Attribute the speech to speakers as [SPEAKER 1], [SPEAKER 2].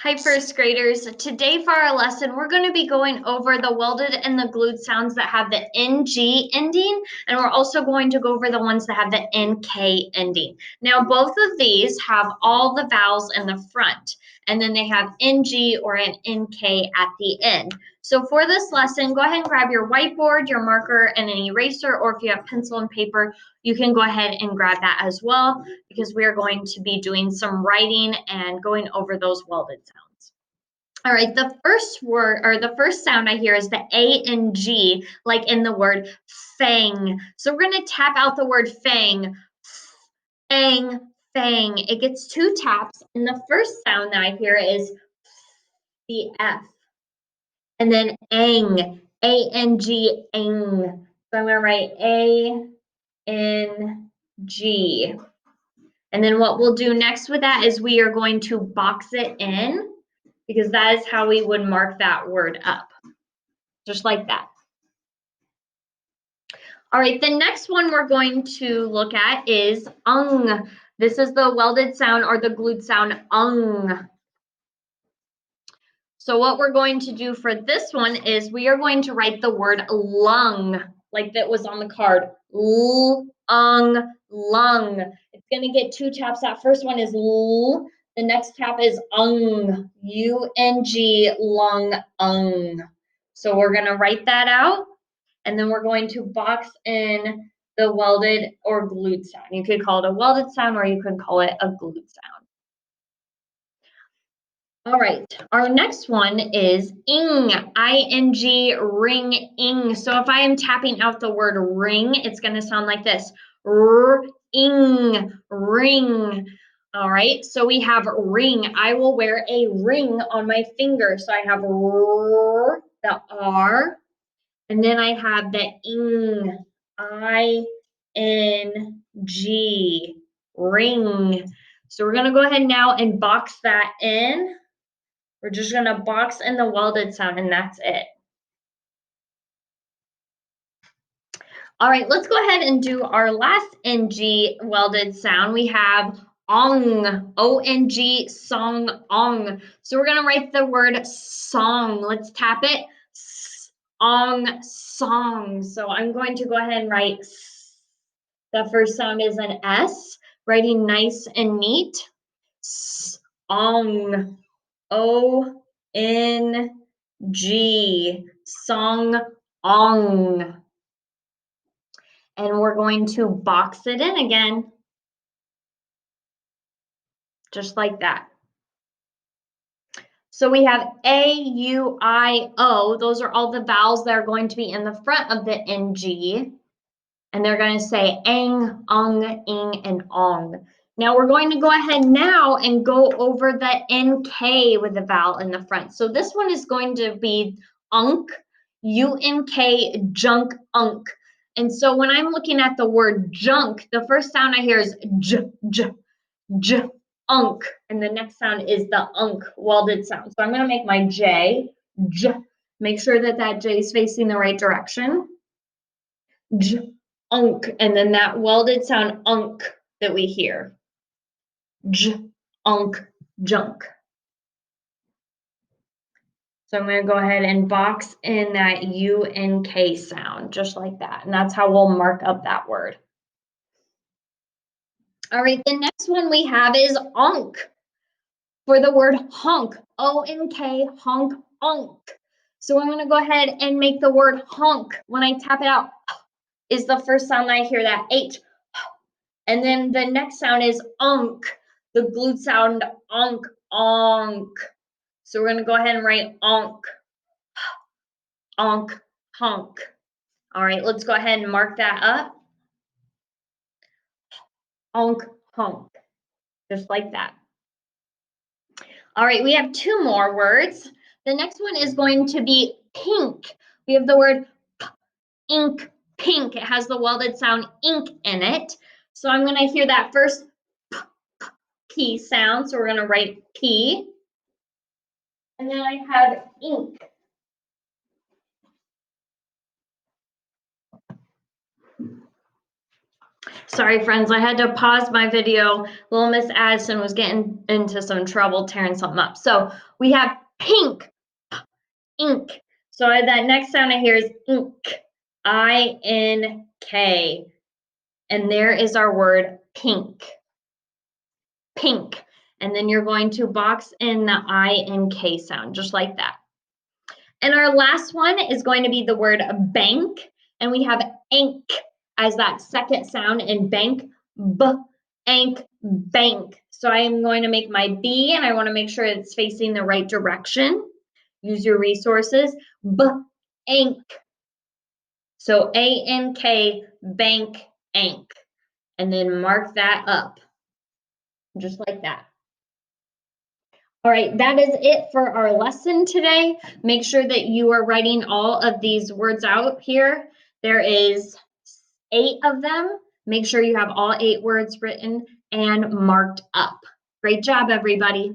[SPEAKER 1] Hi, first graders. Today for our lesson, we're going to be going over the welded and the glued sounds that have the NG ending, and we're also going to go over the ones that have the NK ending. Now, both of these have all the vowels in the front, and then they have NG or an NK at the end. So for this lesson, go ahead and grab your whiteboard, your marker, and an eraser, or if you have pencil and paper, you can go ahead and grab that as well, because we are going to be doing some writing and going over those welded sounds. All right, the first word or the first sound I hear is the A-N-G, like in the word fang. So we're going to tap out the word fang. Fang, fang. It gets two taps, and the first sound that I hear is the F. And then ang, A-N-G, ang. So I'm going to write A-N-G. And then what we'll do next with that is we are going to box it in, because that is how we would mark that word up, just like that. All right, the next one we're going to look at is ung. This is the welded sound or the glued sound, ung. So what we're going to do for this one is we are going to write the word lung, like that was on the card. Lung, lung. It's going to get two taps. That first one is l. The next tap is ung, U-N-G, lung, ung. So we're going to write that out, and then we're going to box in the welded or glued sound. You could call it a welded sound, or you could call it a glued sound. All right, our next one is ing, I-N-G, ring, ing. So if I am tapping out the word ring, it's going to sound like this, ing, ring. All right, so we have ring. I will wear a ring on my finger. So I have the R, and then I have the ing, I-N-G, ring. So we're going to go ahead now and box that in. We're just going to box in the welded sound, and that's it. All right, let's go ahead and do our last NG welded sound. We have ong, O-N-G, song, ong. So we're going to write the word song. Let's tap it. Ong, song. So I'm going to go ahead and write s. The first sound is an S, writing nice and neat. Song, O-N-G, song, ong. And we're going to box it in again, just like that. So we have A, U, I, O. Those are all the vowels that are going to be in the front of the NG. And they're going to say ang, ung, ing, and ong. Now we're going to go ahead now and go over the NK with the vowel in the front. So this one is going to be unk, U-N-K, junk, unk. And so when I'm looking at the word junk, the first sound I hear is j, j, j, unk. And the next sound is the unk, welded sound. So I'm going to make my J, j. Make sure that that J is facing the right direction. J, unk, and then that welded sound unk that we hear. J, unk, junk. So I'm going to go ahead and box in that U-N-K sound, just like that. And that's how we'll mark up that word. All right, the next one we have is onk. For the word honk, O-N-K, honk, onk. So I'm going to go ahead and make the word honk. When I tap it out, is the first sound I hear, that H. And then the next sound is unk, the glued sound onk, onk. So we're going to go ahead and write onk, onk, honk. All right, let's go ahead and mark that up. Onk, honk, just like that. All right, we have two more words. The next one is going to be pink. We have the word ink, pink. It has the welded sound ink in it. So I'm going to hear that first P sound. So we're going to write P. And then I have ink. Sorry, friends, I had to pause my video. Little Miss Addison was getting into some trouble tearing something up. So we have pink, ink. So that next sound I hear is ink, I-N-K. And there is our word pink, pink. And then you're going to box in the I-N-K sound, just like that. And our last one is going to be the word bank. And we have ink as that second sound in bank, ink, bank. So I am going to make my B and I want to make sure it's facing the right direction. Use your resources. Ink. So A-N-K, bank, ink. And then mark that up, just like that. All right, that is it for our lesson today. Make sure that you are writing all of these words out here. There is 8 of them. Make sure you have all 8 words written and marked up. Great job, everybody.